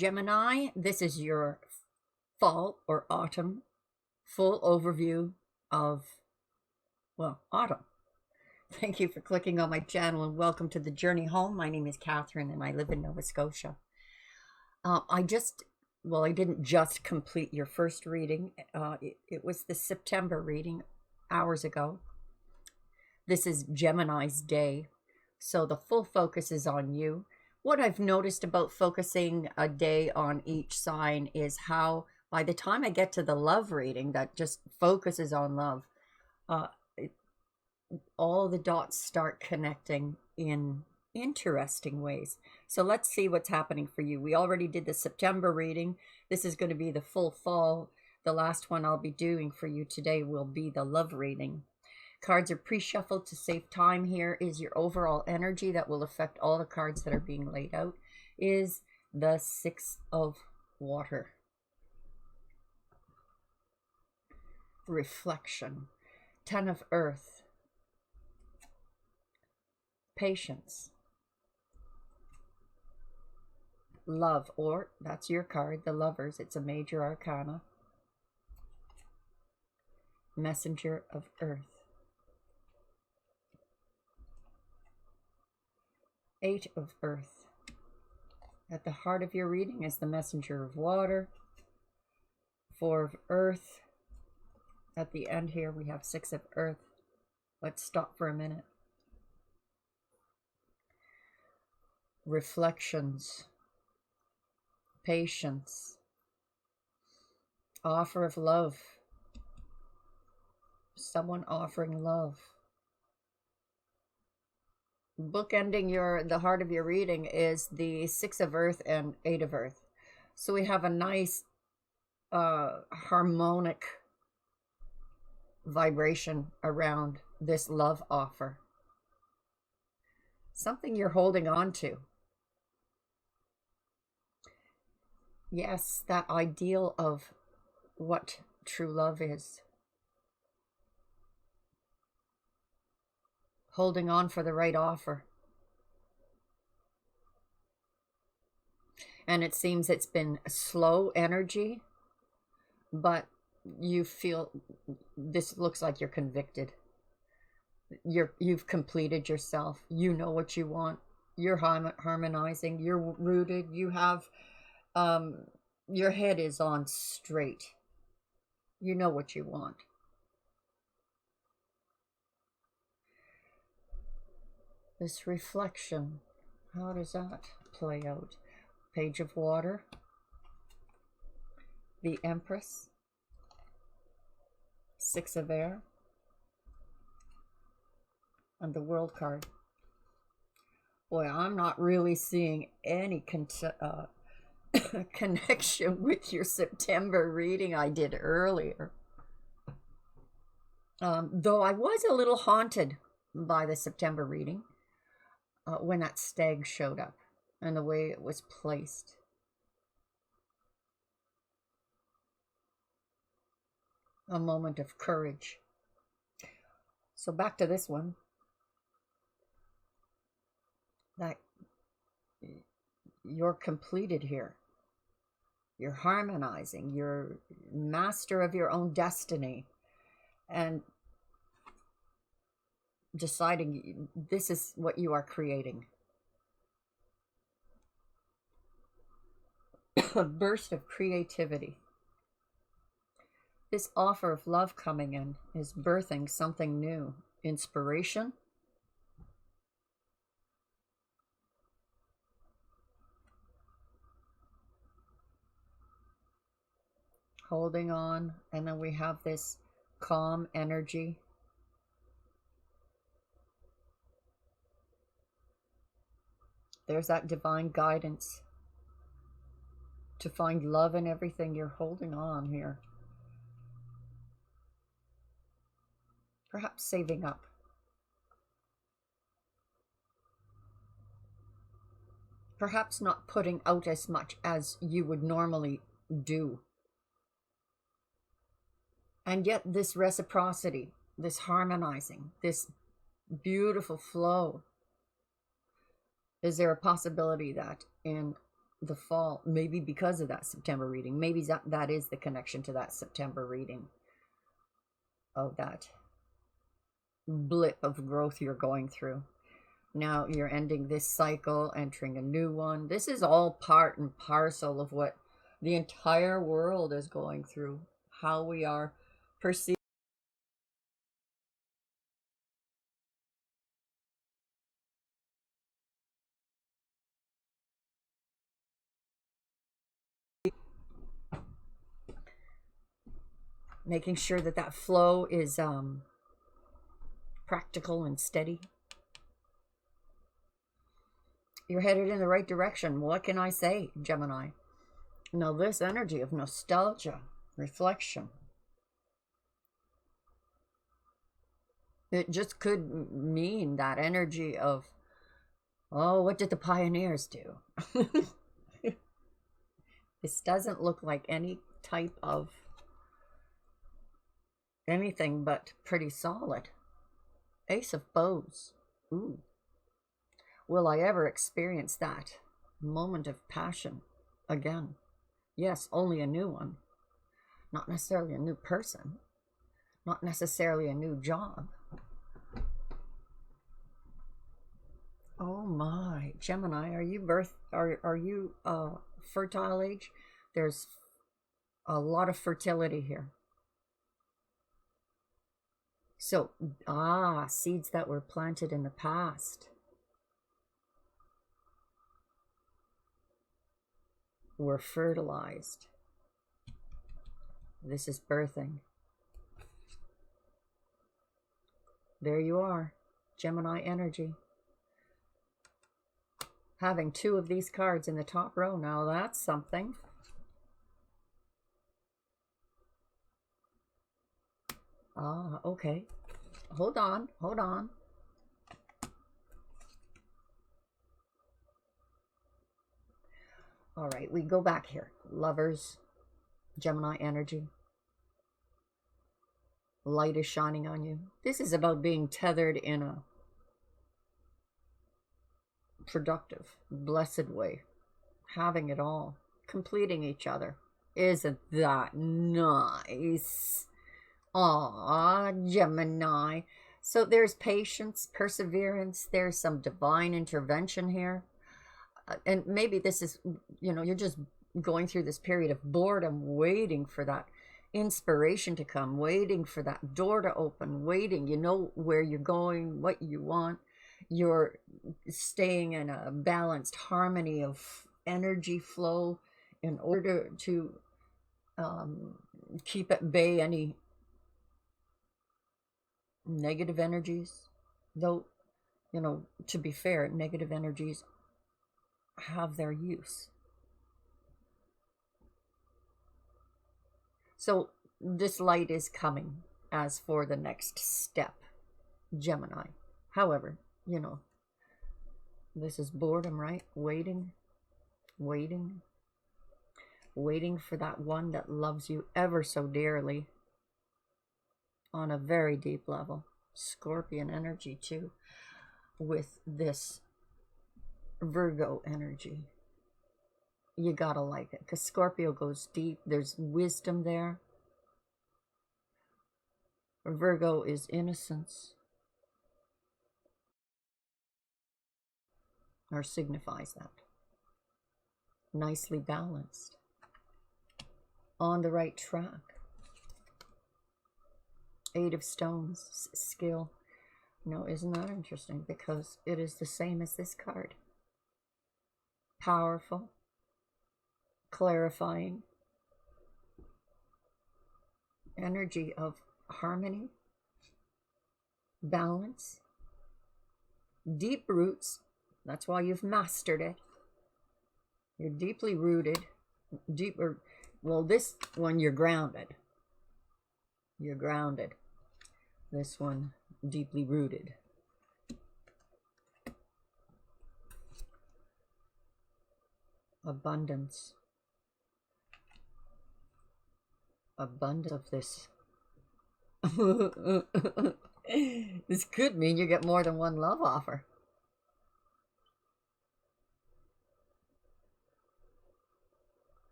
Gemini, this is your fall or autumn full overview of, well, autumn. Thank you for clicking on my channel and welcome to the journey home. My name is Catherine and I live in Nova Scotia. I didn't just complete your first reading. It was the September reading hours ago. This is Gemini's day, so the full focus is on you. What I've noticed about focusing a day on each sign is how by the time I get to the love reading that just focuses on love, all the dots start connecting in interesting ways. So let's see what's happening for you. We already did the September reading. This is going to be the full fall. The last one I'll be doing for you today will be the love reading. Cards are pre-shuffled to save time. Here is your overall energy that will affect all the cards that are being laid out. Is the Six of Water. Reflection. Ten of Earth. Patience. Love, or that's your card, the Lovers. It's a major arcana. Messenger of Earth. Eight of Earth. At the heart of your reading is the Messenger of Water. Four of Earth. At the end here we have Six of Earth. Let's stop for a minute. Reflections. Patience. Offer of love. Someone offering love. Bookending the heart of your reading is the Six of Earth and Eight of Earth. So we have a nice harmonic vibration around this love offer. Something you're holding on to. Yes, that ideal of what true love is. Holding on for the right offer. And it seems it's been slow energy, but you feel this looks like you're convicted. You've completed yourself. You know what you want. You're harmonizing. You're rooted. You have your head is on straight. You know what you want. This reflection, how does that play out? Page of Water, the Empress, Six of Air, and the World card. Boy, I'm not really seeing any connection with your September reading I did earlier. Though I was a little haunted by the September reading. When that stag showed up and the way it was placed. A moment of courage. So back to this one. That you're completed here. You're harmonizing. You're master of your own destiny. And deciding this is what you are creating. A burst of creativity. This offer of love coming in is birthing something new. Inspiration. Holding on. And then we have this calm energy. There's that divine guidance to find love in everything you're holding on here. Perhaps saving up. Perhaps not putting out as much as you would normally do. And yet this reciprocity, this harmonizing, this beautiful flow. Is there a possibility that in the fall, maybe because of that September reading. Maybe that is the connection to that September reading of that blip of growth you're going through. Now you're ending this cycle, entering a new one. This is all part and parcel of what the entire world is going through, how we are perceived. Making sure that that flow is practical and steady. You're headed in the right direction. What can I say, Gemini? Now, this energy of nostalgia, reflection, it just could mean that energy of, oh, what did the pioneers do? This doesn't look like any type of anything but pretty solid. Ace of Bows. Ooh. Will I ever experience that moment of passion again? Yes, only a new one. Not necessarily a new person. Not necessarily a new job. Oh my, Gemini, are you fertile age? There's a lot of fertility here. So, seeds that were planted in the past were fertilized. This is birthing. There you are, Gemini energy. Having 2 of these cards in the top row, now that's something. Okay. Hold on. All right, we go back here. Lovers, Gemini energy. Light is shining on you. This is about being tethered in a productive, blessed way. Having it all. Completing each other. Isn't that nice? Aw, Gemini. So there's patience, perseverance. There's some divine intervention here. And maybe this is, you're just going through this period of boredom, waiting for that inspiration to come, waiting for that door to open, waiting. You know where you're going, what you want. You're staying in a balanced harmony of energy flow in order to keep at bay any negative energies. Though, to be fair, negative energies have their use. So this light is coming as for the next step, Gemini. However, this is boredom, right? Waiting for that one that loves you ever so dearly on a very deep level. Scorpion energy too, with this Virgo energy. You gotta like it, because Scorpio goes deep. There's wisdom there. Virgo is innocence, or signifies that. Nicely balanced. On the right track. 8 of Stones, skill. Isn't that interesting? Because it is the same as this card. Powerful, clarifying, energy of harmony, balance, deep roots. That's why you've mastered it. You're deeply rooted. Well, this one you're grounded. You're grounded. This one, deeply rooted. Abundance. Abundance of this. This could mean you get more than one love offer.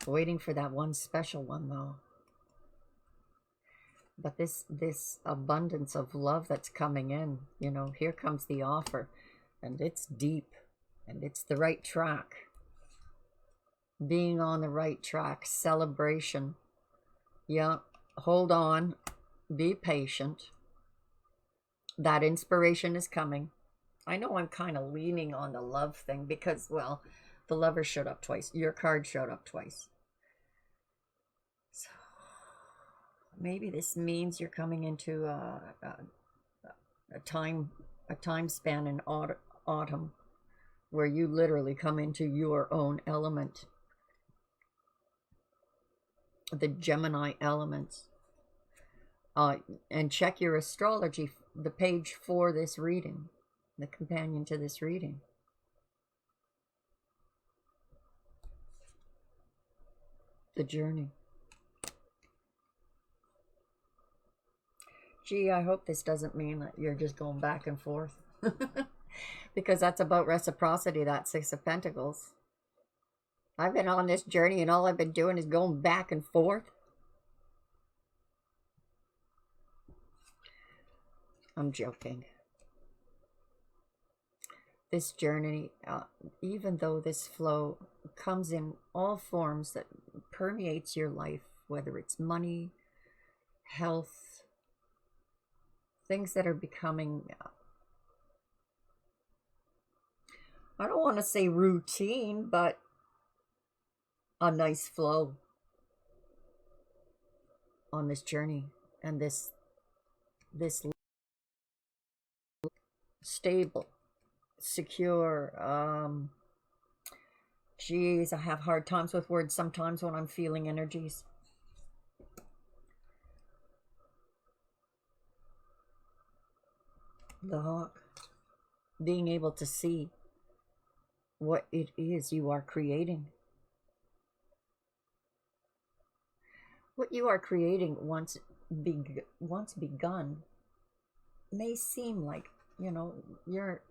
Waiting for that one special one, though. But this abundance of love that's coming in, you know, here comes the offer. And it's deep. And it's the right track. Being on the right track. Celebration. Yeah, hold on. Be patient. That inspiration is coming. I know I'm kind of leaning on the love thing because, well, the lover showed up twice. Your card showed up twice. So maybe this means you're coming into a time span in autumn where you literally come into your own element. The Gemini elements. And check your astrology, the page for this reading, the companion to this reading. The journey. Gee, I hope this doesn't mean that you're just going back and forth. Because that's about reciprocity, that Six of Pentacles. I've been on this journey and all I've been doing is going back and forth. I'm joking. This journey, even though this flow comes in all forms that permeates your life, whether it's money, health, things that are becoming, I don't want to say routine, but a nice flow on this journey. And this stable, secure, geez, I have hard times with words sometimes when I'm feeling energies. The hawk, being able to see what it is you are creating. What you are creating once begun may seem like, you know, you're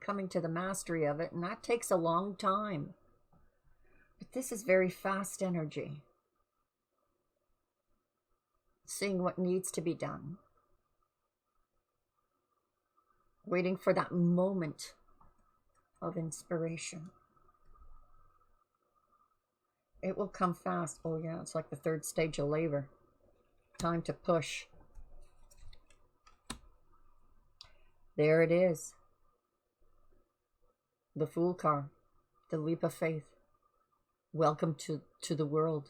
coming to the mastery of it, and that takes a long time. But this is very fast energy. Seeing what needs to be done. Waiting for that moment of inspiration. It will come fast. Oh yeah, it's like the third stage of labor. Time to push. There it is. The Fool card. The leap of faith. Welcome to the world.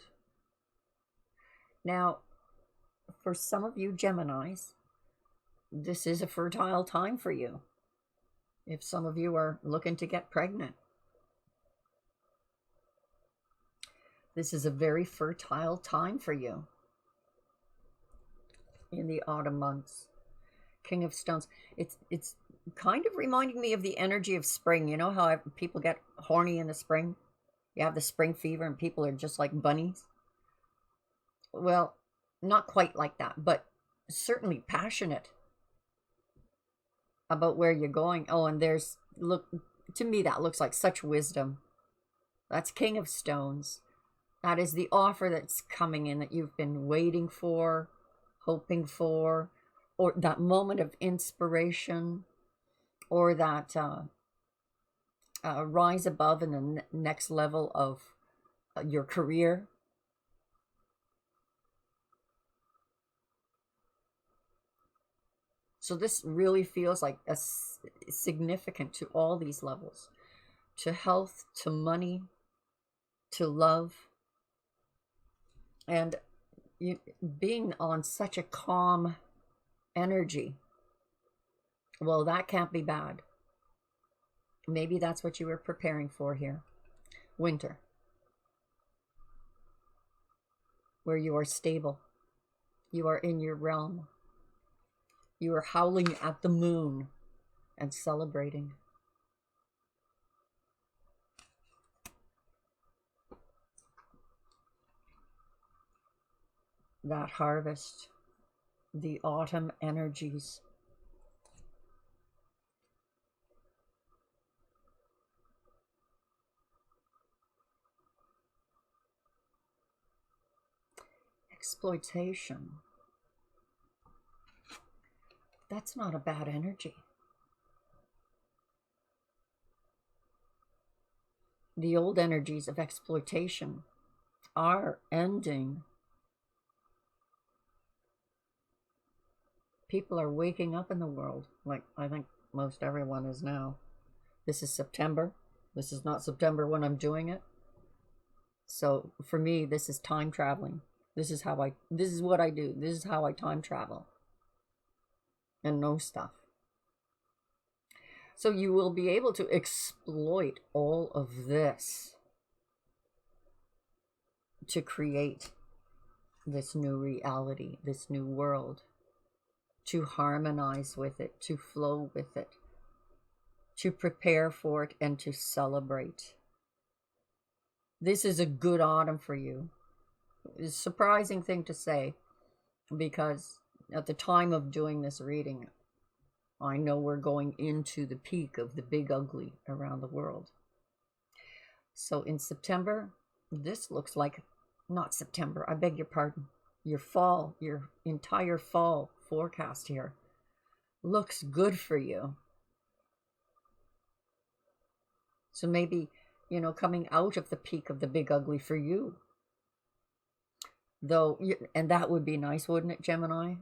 Now, for some of you Geminis, this is a fertile time for you. If some of you are looking to get pregnant, this is a very fertile time for you in the autumn months. King of Stones. It's kind of reminding me of the energy of spring. You know how people get horny in the spring? You have the spring fever and people are just like bunnies. Well, not quite like that, but certainly passionate about where you're going. Oh, and there's, look, to me that looks like such wisdom. That's King of Stones. That is the offer that's coming in that you've been waiting for, hoping for, or that moment of inspiration, or that rise above in the next level of your career. So this really feels like significant to all these levels, to health, to money, to love, and being on such a calm energy. Well, that can't be bad. Maybe that's what you were preparing for here. Winter, where you are stable. You are in your realm. You are howling at the moon and celebrating. That harvest, the autumn energies. exploitation. That's not a bad energy. The old energies of exploitation are ending. People are waking up in the world, like I think most everyone is now. This is September. This is not September when I'm doing it. So for me, this is time traveling. This is what I do. This is how I time travel and know stuff. So you will be able to exploit all of this to create this new reality, this new world, to harmonize with it, to flow with it, to prepare for it, and to celebrate. This is a good autumn for you. It's a surprising thing to say, because at the time of doing this reading, I know we're going into the peak of the big ugly around the world. So in September, this looks like, not September, I beg your pardon, your fall, your entire fall forecast here looks good for you. So maybe, you know, coming out of the peak of the big ugly for you. Though, and that would be nice, wouldn't it, Gemini?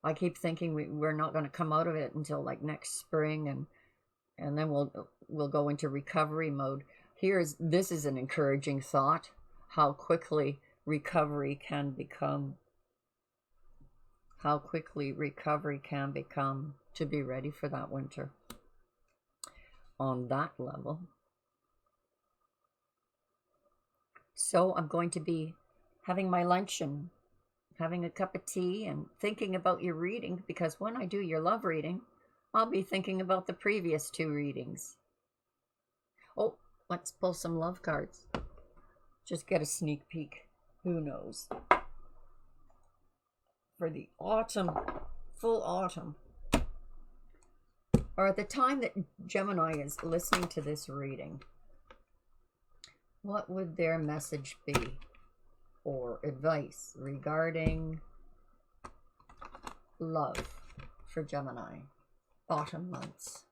I keep thinking we're not going to come out of it until like next spring, and then we'll go into recovery mode. This is an encouraging thought, how quickly recovery can become. How quickly recovery can become to be ready for that winter. On that level. So I'm going to be having my lunch and having a cup of tea and thinking about your reading, because when I do your love reading, I'll be thinking about the previous 2 readings. Oh, let's pull some love cards. Just get a sneak peek. Who knows? For the autumn, full autumn. Or at the time that Gemini is listening to this reading, what would their message be? Or advice regarding love for Gemini, autumn months,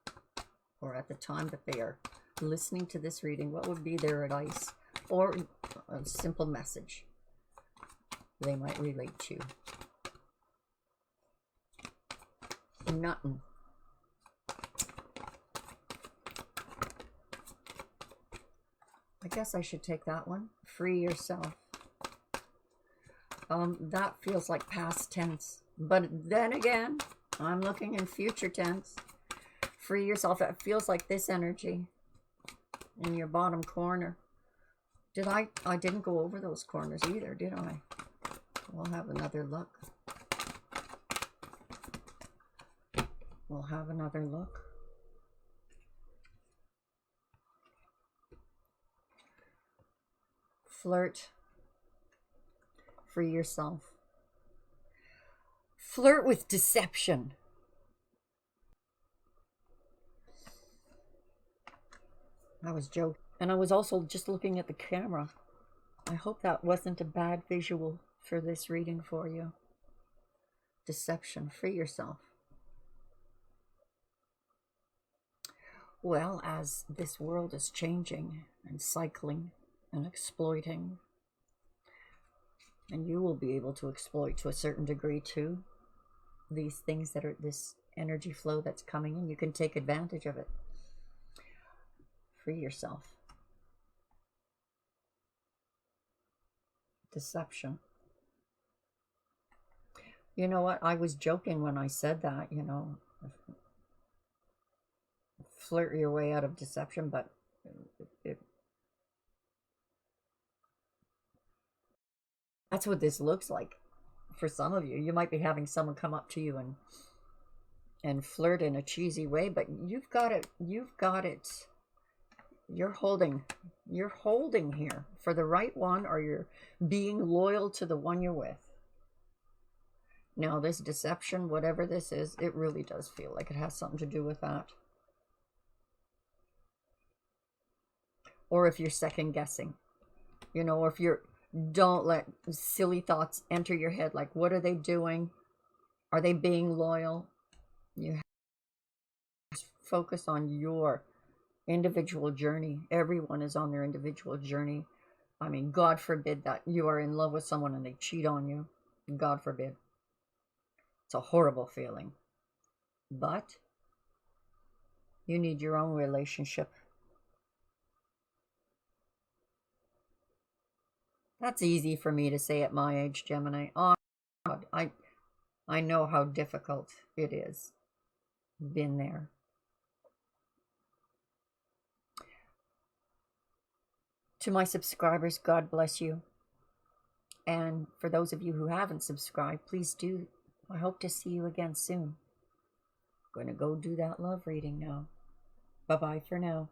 or at the time that they are listening to this reading, what would be their advice or a simple message they might relate to? Nothing. I guess I should take that one. Free yourself. That feels like past tense, but then again, I'm looking in future tense. Free yourself. It feels like this energy in your bottom corner. I didn't go over those corners either, did I? We'll have another look. We'll have another look. Flirt. Free yourself. Flirt with deception. I was joking. And I was also just looking at the camera. I hope that wasn't a bad visual for this reading for you. Deception. Free yourself. Well, as this world is changing and cycling and exploiting, and you will be able to exploit to a certain degree too, these things that are this energy flow that's coming in, you can take advantage of it. Free yourself. Deception. You know what? I was joking when I said that, you know. Flirt your way out of deception, but that's what this looks like for some of you. You might be having someone come up to you and flirt in a cheesy way, but you've got it. You're holding here for the right one, or you're being loyal to the one you're with. Now, this deception, whatever this is, it really does feel like it has something to do with that. Or if you're second guessing, you know, or if you're Don't let silly thoughts enter your head like, what are they doing? Are they being loyal? You have to focus on your individual journey. Everyone is on their individual journey. I mean, God forbid that you are in love with someone and they cheat on you. God forbid. It's a horrible feeling. But you need your own relationship. That's easy for me to say at my age, Gemini. Oh, God, I know how difficult it is. Been there. To my subscribers, God bless you. And for those of you who haven't subscribed, please do. I hope to see you again soon. I'm going to go do that love reading now. Bye-bye for now.